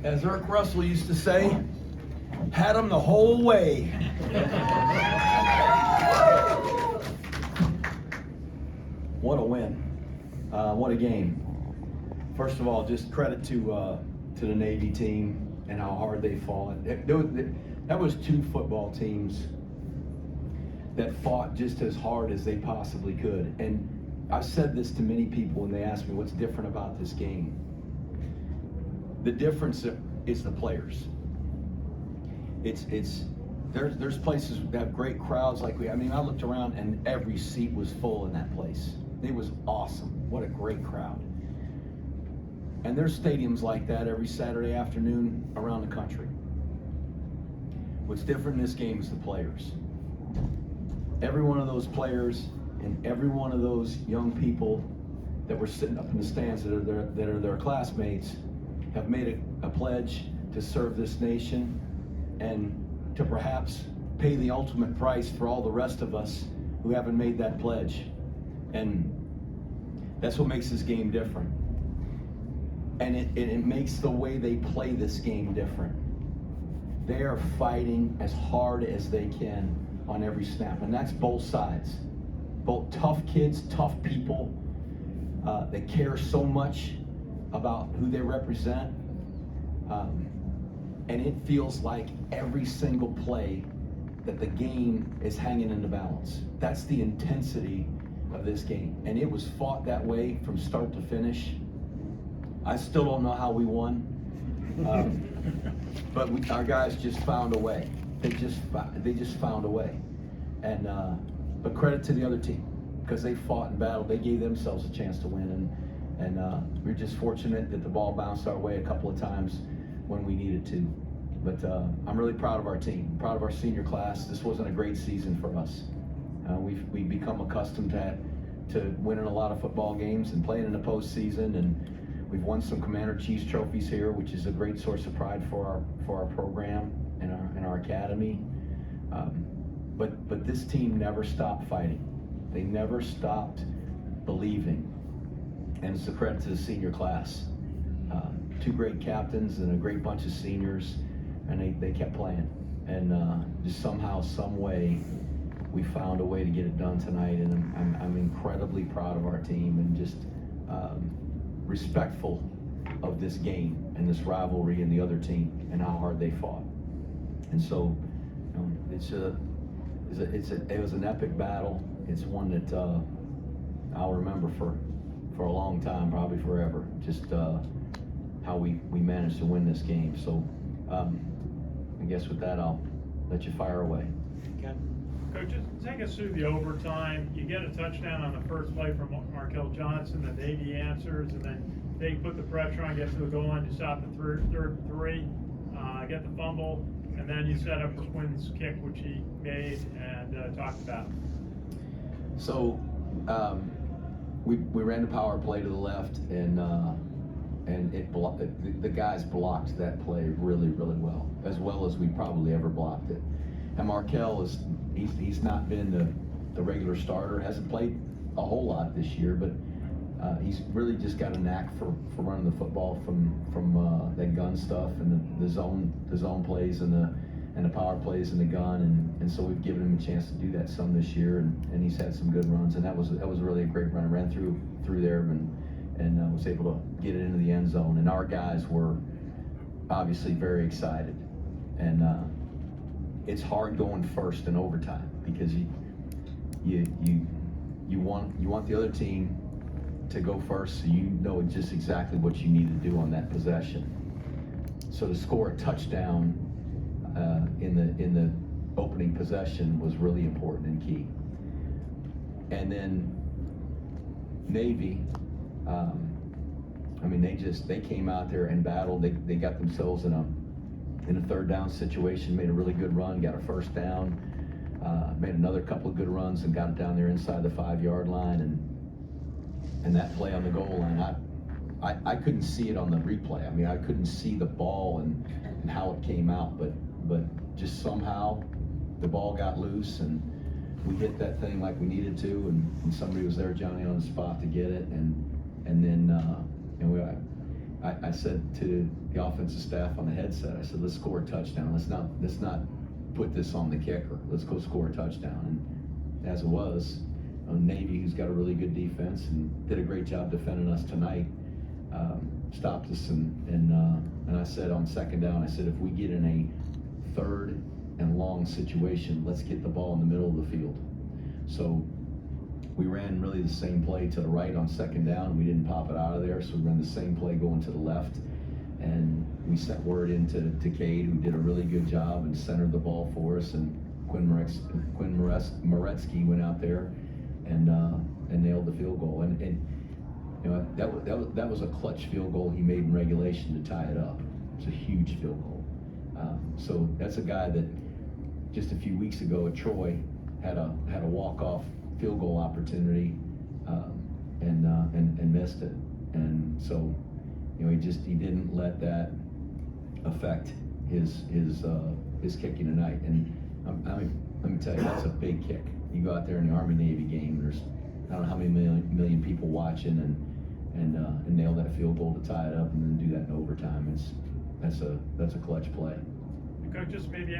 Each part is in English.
As Eric Russell used to say, had them the whole way. What a win. What a game. First of all, just credit to the Navy team and how hard they fought. That was two football teams that fought just as hard as they possibly could. And I've said this to many people when they ask me what's different about this game. The difference is the players. There's places that have great crowds like I looked around and every seat was full in that place. It was awesome. What a great crowd. And there's stadiums like that every Saturday afternoon around the country. What's different in this game is the players. Every one of those players and every one of those young people that were sitting up in the stands that are their classmates have made a pledge to serve this nation and to perhaps pay the ultimate price for all the rest of us who haven't made that pledge. And that's what makes this game different. And it makes the way they play this game different. They are fighting as hard as they can on every snap, and that's both sides. Both tough kids, tough people that care so much about who they represent. And it feels like every single play that the game is hanging in the balance. That's the intensity of this game. And it was fought that way from start to finish. I still don't know how we won. But our guys just found a way. They just found a way. And but credit to the other team, because they fought and battled. They gave themselves a chance to win, and we're just fortunate that the ball bounced our way a couple of times when we needed to. But I'm really proud of our team, proud of our senior class. This wasn't a great season for us. We've become accustomed to winning a lot of football games and playing in the postseason, and we've won some Commander-in-Chief's trophies here, which is a great source of pride for our program and our academy. But this team never stopped fighting. They never stopped believing, and it's a credit to the senior class. Two great captains and a great bunch of seniors, and they kept playing. And just somehow, some way, we found a way to get it done tonight. And I'm incredibly proud of our team and just respectful of this game and this rivalry and the other team and how hard they fought. And so, it was an epic battle. It's one that I'll remember for a long time, probably forever. Just how we managed to win this game. So I guess with that, I'll let you fire away. Okay. Coach, just take us through the overtime. You get a touchdown on the first play from Markel Johnson, the Navy answers, and then they put the pressure on, get to the goal line, you stop the third and three, get the fumble, and then you set up Quinn's kick, which he made and talked about. So we ran the power play to the left, and the guys blocked that play really, really well as we probably ever blocked it. And Markel he's not been the regular starter, hasn't played a whole lot this year, but he's really just got a knack for running the football from that gun stuff and the zone plays and the power plays in the gun, and so we've given him a chance to do that some this year, and he's had some good runs, and that was really a great run. I ran through there and was able to get it into the end zone, and our guys were obviously very excited. And it's hard going first in overtime because you want the other team to go first, so you know just exactly what you need to do on that possession. So to score a touchdown in the opening possession was really important and key. And then Navy, they came out there and battled. They got themselves in a third down situation, made a really good run, got a first down, made another couple of good runs and got it down there inside the 5-yard line, and that play on the goal line, I couldn't see it on the replay. I couldn't see the ball and how it came out, but just somehow the ball got loose and we hit that thing like we needed to, and somebody was there, Johnny, on the spot to get it, and then I I said to the offensive staff on the headset, I said, let's score a touchdown. Let's not put this on the kicker. Let's go score a touchdown. And as it was, Navy, who's got a really good defense and did a great job defending us tonight, stopped us. And I said on second down, I said, if we get in a third and long situation, let's get the ball in the middle of the field. So we ran really the same play to the right on second down. We didn't pop it out of there, so we ran the same play going to the left. And we sent word into Cade, who did a really good job and centered the ball for us. And Quinn Moretsky went out there and nailed the field goal. And you know, that was a clutch field goal he made in regulation to tie it up. It's a huge field goal. So that's a guy that just a few weeks ago at Troy had a walk-off field goal opportunity and missed it. And so, you know, he didn't let that affect his kicking tonight. And let me tell you, that's a big kick. You go out there in the Army-Navy game, there's I don't know how many million people watching, and nail that field goal to tie it up, and then do that in overtime. That's a clutch play. Coach, just maybe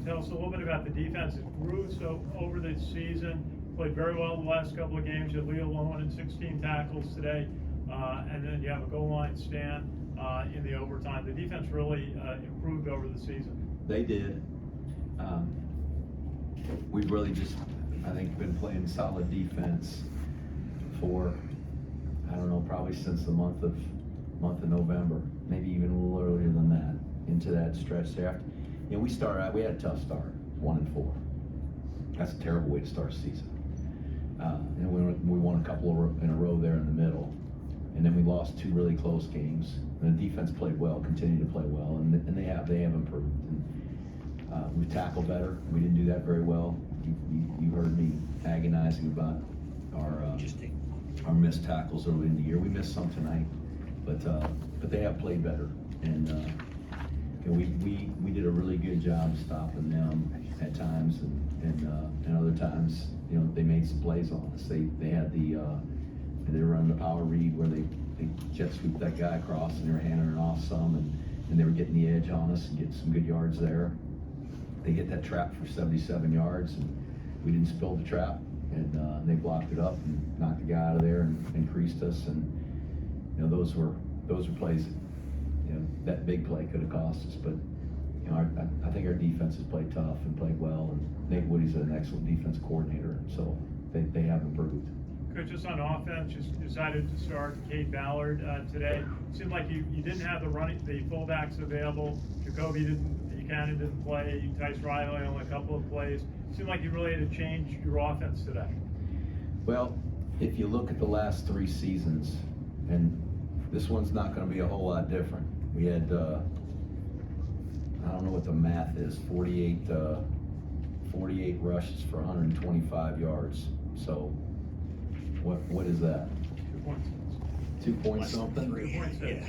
tell us a little bit about the defense. It grew so over the season, played very well the last couple of games. You had Leo Lowen and 16 tackles today, and then you have a goal line stand in the overtime. The defense really improved over the season. They did. We've really just, I think, been playing solid defense for, I don't know, probably since the month of November, maybe even a little earlier than that, into that stretch there. You know, we had a tough start, 1-4. That's a terrible way to start a season. And we won a couple in a row there in the middle. And then we lost 2 really close games. And the defense played well, continued to play well, and they have improved. And we've tackled better. We didn't do that very well. You heard me agonizing about our missed tackles early in the year. We missed some tonight, but they have played better. And we did a really good job stopping them at times, and other times, you know, they made some plays on us. They had they were running the power read where they jet swooped that guy across, and they were handing it off some, and they were getting the edge on us and getting some good yards there. They hit that trap for 77 yards, and we didn't spill the trap, and they blocked it up and knocked the guy out of there and creased us. And you know, those were plays. You know, that big play could have cost us, but you know, I think our defense has played tough and played well, and Nate Woody's an excellent defense coordinator, so they have improved. Coach, just on offense, just decided to start Cade Ballard today. It seemed like you didn't have the fullbacks available. Jacoby Buchanan didn't play. Tice Riley on a couple of plays. It seemed like you really had to change your offense today. Well, if you look at the last 3 seasons, and this one's not going to be a whole lot different. We had, I don't know what the math is, 48 rushes for 125 yards. So what is that? 2 points something? 2.6. Yeah.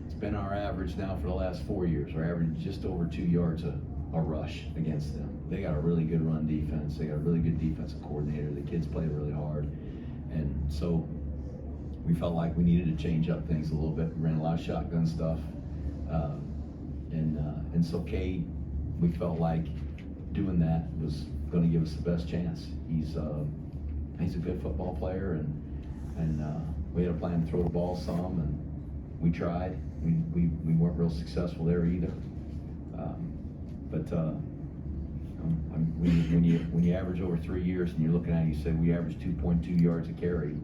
It's been our average now for the last 4 years. Our average is just over 2 yards a rush against them. They got a really good run defense. They got a really good defensive coordinator. The kids play really hard. And so we felt like we needed to change up things a little bit. We ran a lot of shotgun stuff. And so Cade, we felt like doing that was going to give us the best chance. He's a good football player, and we had a plan to throw the ball some, and we tried. We weren't real successful there either. When you average over 3 years and you're looking at it, you say we average 2.2 yards a carry.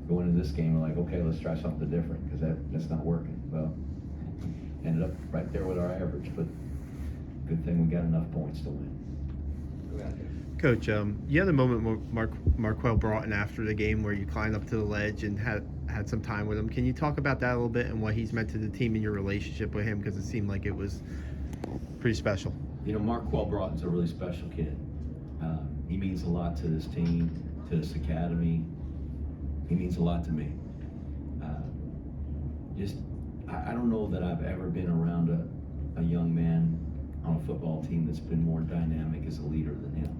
Going into this game, we're like, okay, let's try something different, because that's not working. Well, ended up right there with our average, but good thing we got enough points to win. Coach, you had a moment where Marquell Broughton after the game where you climbed up to the ledge and had some time with him. Can you talk about that a little bit and what he's meant to the team and your relationship with him? Because it seemed like it was pretty special. You know, Marquell Broughton's a really special kid. He means a lot to this team, to this academy. He means a lot to me. I don't know that I've ever been around a young man on a football team that's been more dynamic as a leader than him.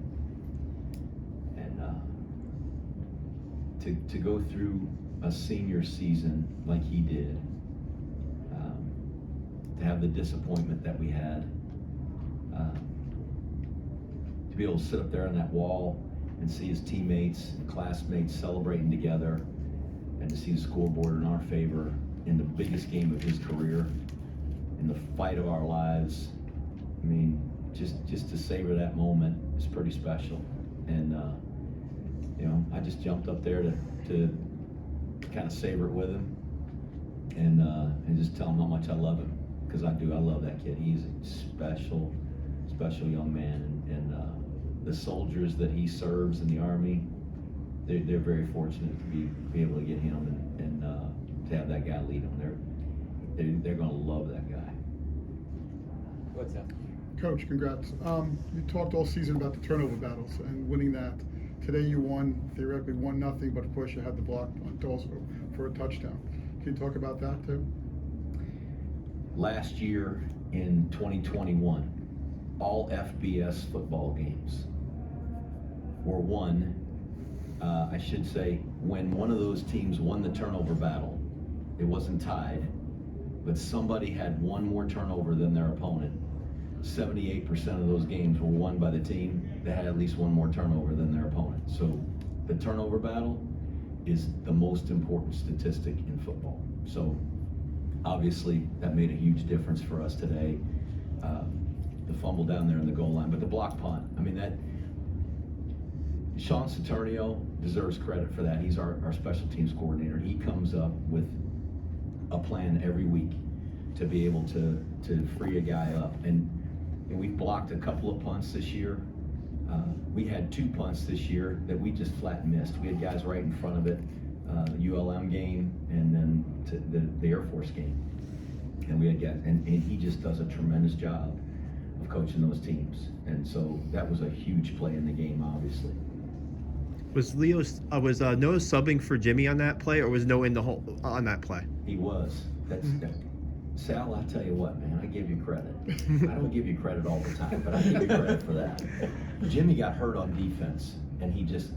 And to go through a senior season like he did, have the disappointment that we had. To be able to sit up there on that wall and see his teammates and classmates celebrating together, and to see the scoreboard in our favor in the biggest game of his career, in the fight of our lives. I mean, just to savor that moment is pretty special. And you know, I just jumped up there to kind of savor it with him, and just tell him how much I love him, because I do. I love that kid. He's a special young man, and the soldiers that he serves in the Army, they're very fortunate to be able to get him and to have that guy lead them. They're going to love that guy. What's up? Coach, congrats. You talked all season about the turnover battles and winning that. Today you won, theoretically 1-0, but of course you had the block on also for a touchdown. Can you talk about that too? Last year in 2021, all FBS football games were won. I should say, when one of those teams won the turnover battle, it wasn't tied, but somebody had one more turnover than their opponent. 78% of those games were won by the team that had at least one more turnover than their opponent. So the turnover battle is the most important statistic in football. So obviously that made a huge difference for us today. The fumble down there in the goal line, but the block punt, I mean, that Sean Saturnio deserves credit for that. He's our special teams coordinator. He comes up with a plan every week to be able to free a guy up. And we've blocked a couple of punts this year. We had 2 punts this year that we just flat missed. We had guys right in front of it, ULM game and then the Air Force game. And we had guys, and he just does a tremendous job of coaching those teams. And so that was a huge play in the game, obviously. Was Noah subbing for Jimmy on that play, or was Noah in the hole on that play? He was. Sal, I tell you what, man, I give you credit. I don't give you credit all the time, but I give you credit for that. Jimmy got hurt on defense, and he just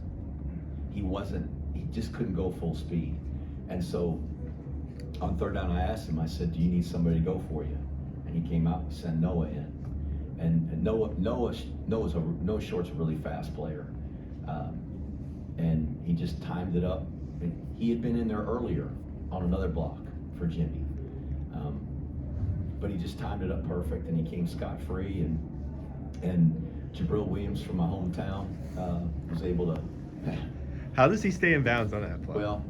couldn't go full speed. And so on third down, I asked him, I said, do you need somebody to go for you? And he came out and sent Noah in. And Noah Short's a really fast player. And he just timed it up. And he had been in there earlier on another block for Jimmy. But he just timed it up perfect, and he came scot-free. And Jabril Williams from my hometown was able to. How does he stay in bounds on that play? Well,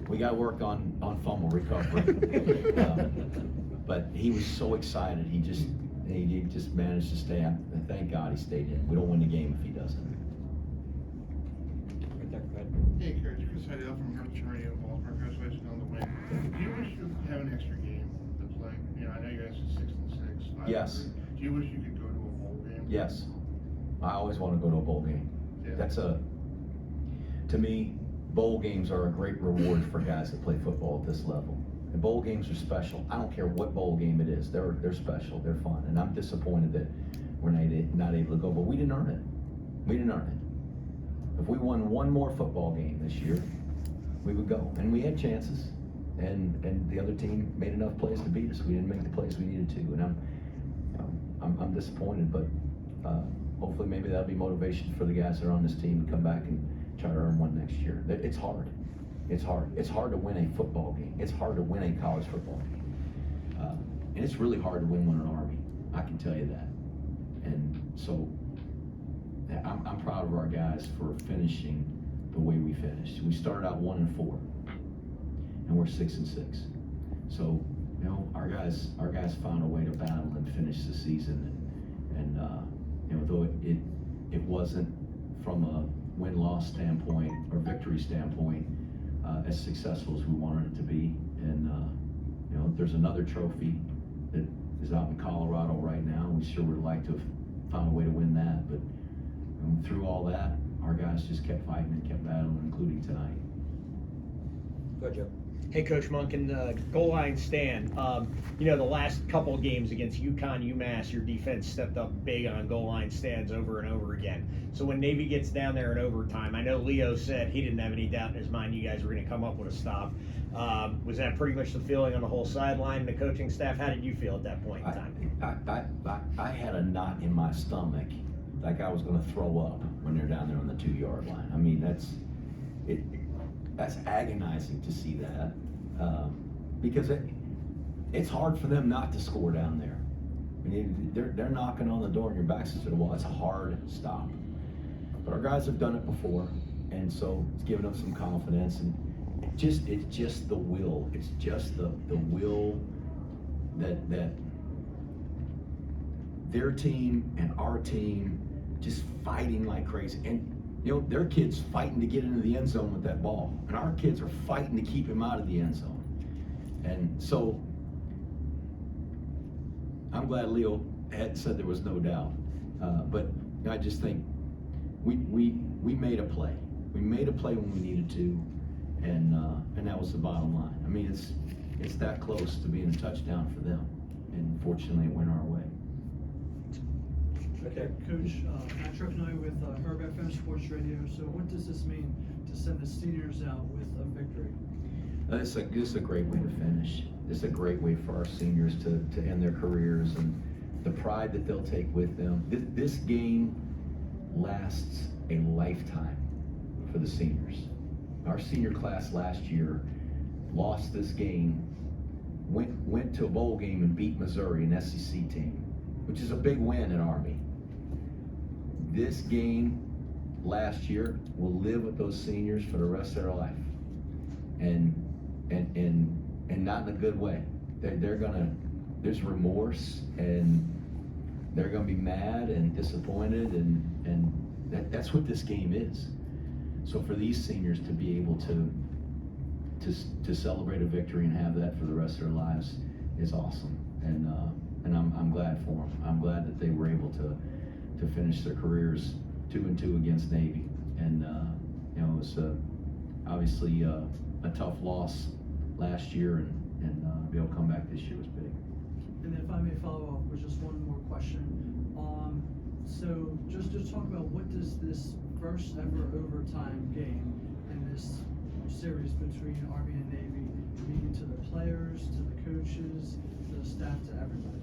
we got to work on fumble recovery. But he was so excited. He just managed to stay out. And thank God he stayed in. We don't win the game if he doesn't. Hey, Coach, Chris Heidel from Hertz Baltimore. Congratulations on the win. Do you wish you could have an extra game to play? You know, I know you guys are 6-6. Yes. Do you wish you could go to a bowl game? Yes. I always want to go to a bowl game. Yeah. To me, bowl games are a great reward for guys that play football at this level. And bowl games are special. I don't care what bowl game it is. They're special. They're fun. And I'm disappointed that we're not able to go, but we didn't earn it. We didn't earn it. If we won one more football game this year, we would go. And we had chances. And the other team made enough plays to beat us. We didn't make the plays we needed to. And I'm disappointed, but hopefully maybe that'll be motivation for the guys that are on this team to come back and try to earn one next year. It's hard. It's hard. It's hard to win a football game. It's hard to win a college football game. And it's really hard to win one in the Army. I can tell you that. And so I'm proud of our guys for finishing the way we finished. We started out 1-4, and we're 6-6. So, you know, our guys found a way to battle and finish the season. And you know, though it wasn't from a win-loss standpoint or victory standpoint as successful as we wanted it to be. And you know, there's another trophy that is out in Colorado right now. We sure would like to have found a way to win that, but through all that, our guys just kept fighting and kept battling, including tonight. Good job. Hey, Coach Monken, goal line stand. The last couple of games against UConn, UMass, your defense stepped up big on goal line stands over and over again. So when Navy gets down there in overtime, I know Leo said he didn't have any doubt in his mind you guys were going to come up with a stop. Was that pretty much the feeling on the whole sideline and the coaching staff? How did you feel at that point in time? I had a knot in my stomach, like I was going to throw up when they're down there on the 2-yard line. I mean, that's agonizing to see that, because it's hard for them not to score down there. I mean, they're knocking on the door and your back's to the wall. It's a hard stop. But our guys have done it before, and so it's given them some confidence. And it's just the will. It's just the will that their team and our team just fighting like crazy. And their kids fighting to get into the end zone with that ball, and our kids are fighting to keep him out of the end zone. And so I'm glad Leo had said there was no doubt, but I just think we made a play. We made a play when we needed to, and that was the bottom line. I mean, it's that close to being a touchdown for them, and fortunately it went our way. Okay. Coach, Matt Trepanoy with Herb FM Sports Radio. So what does this mean to send the seniors out with a victory? It's a great way to finish. It's a great way for our seniors to end their careers, and the pride that they'll take with them. This game lasts a lifetime for the seniors. Our senior class last year lost this game, went to a bowl game and beat Missouri, an SEC team, which is a big win in Army. This game last year will live with those seniors for the rest of their life, and not in a good way. There's remorse, and they're gonna be mad and disappointed, and that's what this game is. So for these seniors to be able to celebrate a victory and have that for the rest of their lives is awesome, and I'm glad for them. I'm glad that they were able to finish their careers 2-2 against Navy, and it was obviously a tough loss last year, and be able to come back this year was big. And if I may follow up with just one more question. So just to talk about, what does this first ever overtime game in this series between Army and Navy mean to the players, to the coaches, to the staff, to everybody?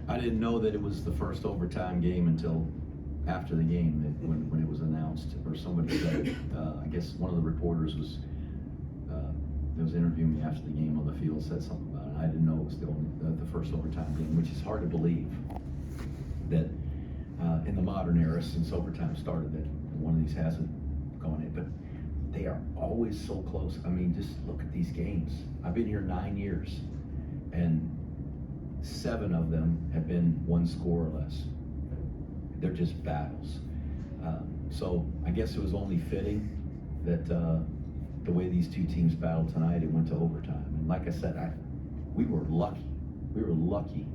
I didn't know that it was the first overtime game until after the game, when it was announced, or somebody said, I guess one of the reporters was interviewing me after the game on the field, said something about it. I didn't know it was the first overtime game, which is hard to believe that in the modern era, since overtime started, that one of these hasn't gone in. But they are always so close. I mean, just look at these games. I've been here 9 years, and 7 of them have been one score or less. They're just battles. So I guess it was only fitting that the way these two teams battled tonight, it went to overtime. And like I said, we were lucky. We were lucky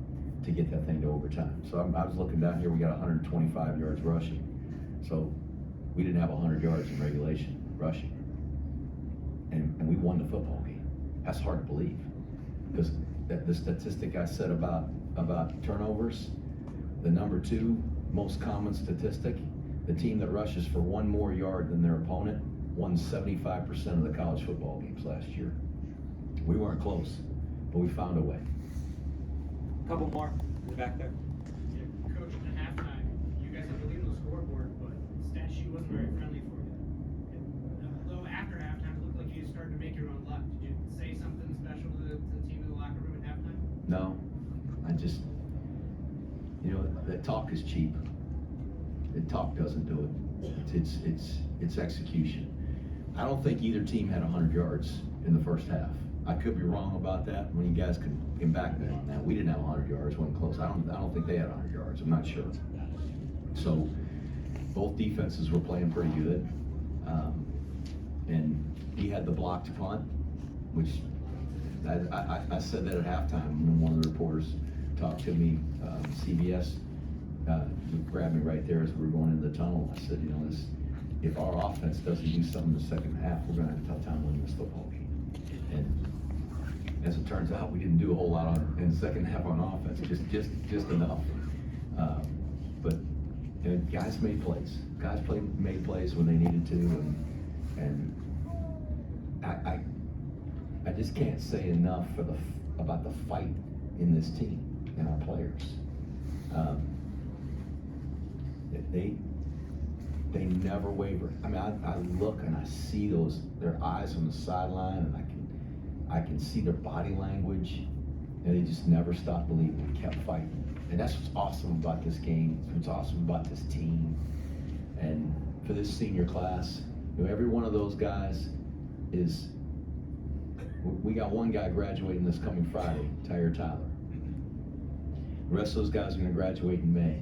to get that thing to overtime. So I was looking down here, we got 125 yards rushing. So we didn't have 100 yards in regulation rushing. And we won the football game. That's hard to believe. Because the statistic I said about turnovers, the number 2 most common statistic, the team that rushes for 1 more yard than their opponent won 75% of the college football games last year. We weren't close, but we found a way. Couple more in the back there. Yeah, Coach, in the halftime, you guys had the lead on the scoreboard, but stat sheet wasn't very friendly for you. Although after halftime, it looked like you started to make your own luck. Did you say something special to the team in the locker room at halftime? No, I just, that talk is cheap. The talk doesn't do it. It's execution. I don't think either team had 100 yards in the first half. I could be wrong about that. When you guys could get back then, now we didn't have 100 yards, wasn't close. I don't think they had 100 yards. I'm not sure. So both defenses were playing pretty good, and he had the blocked punt, which I said that at halftime when one of the reporters talked to me. CBS grabbed me right there as we were going into the tunnel. I said, if our offense doesn't do something in the second half, we're going to have a tough time winning this football game. And As it turns out, we didn't do a whole lot in the second half on offense, just enough. But you know, guys made plays. Made plays when they needed to, and I just can't say enough about the fight in this team and our players. They never wavered. I mean, I look and I see their eyes on the sideline, and I can see their body language, and they just never stopped believing. They kept fighting. And that's what's awesome about this game. It's what's awesome about this team. And for this senior class, you know, every one of those guys we got one guy graduating this coming Friday, Tyler. The rest of those guys are gonna graduate in May.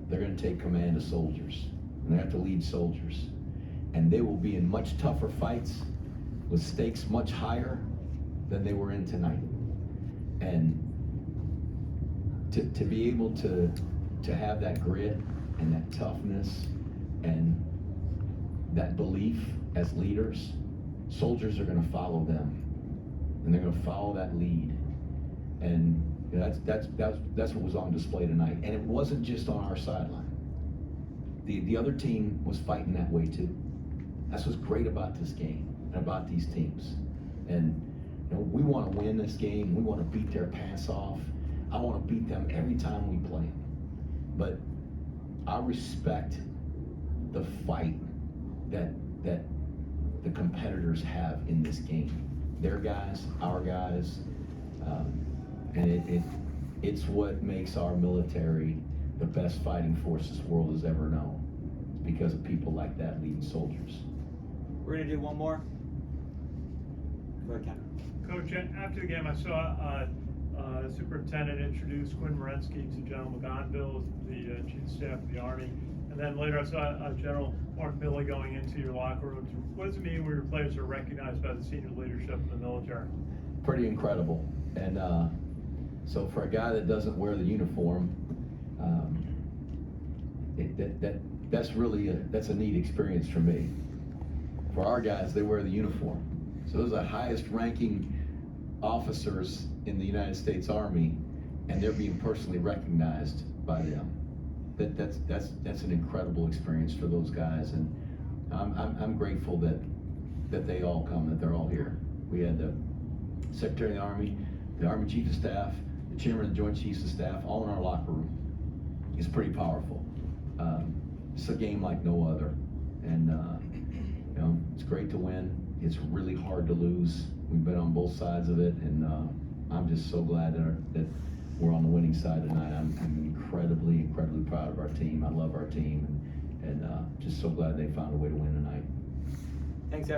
They're gonna take command of soldiers, and they have to lead soldiers. And they will be in much tougher fights with stakes much higher than they were in tonight. And to be able to have that grit and that toughness and that belief as leaders, soldiers are gonna follow them, and they're gonna follow that lead. And you know, that's what was on display tonight. And it wasn't just on our sideline. The other team was fighting that way too. That's what's great about this game and about these teams. And you know, we want to win this game. We want to beat their pants off. I want to beat them every time we play them. But I respect the fight that the competitors have in this game. Their guys, our guys, and it's what makes our military the best fighting force this world has ever known. It's because of people like that leading soldiers. We're gonna do one more. Go ahead, Ken. Coach, after the game, I saw the superintendent introduce Quinn Morensky to General McGonville, the chief of staff of the Army. And then later I saw General Mark Milley going into your locker room. What does it mean when your players are recognized by the senior leadership of the military? Pretty incredible. And so for a guy that doesn't wear the uniform, that's really that's a neat experience for me. For our guys, they wear the uniform. So those are the highest ranking officers in the United States Army, and they're being personally recognized by them. That's an incredible experience for those guys, and I'm grateful that they all come, that they're all here. We had the Secretary of the Army, the Army Chief of Staff, the Chairman of the Joint Chiefs of Staff, all in our locker room. It's pretty powerful. It's a game like no other, and you know, it's great to win. It's really hard to lose. We've been on both sides of it, and I'm just so glad that we're on the winning side tonight. I'm incredibly proud of our team. I love our team, and just so glad they found a way to win tonight. Thanks,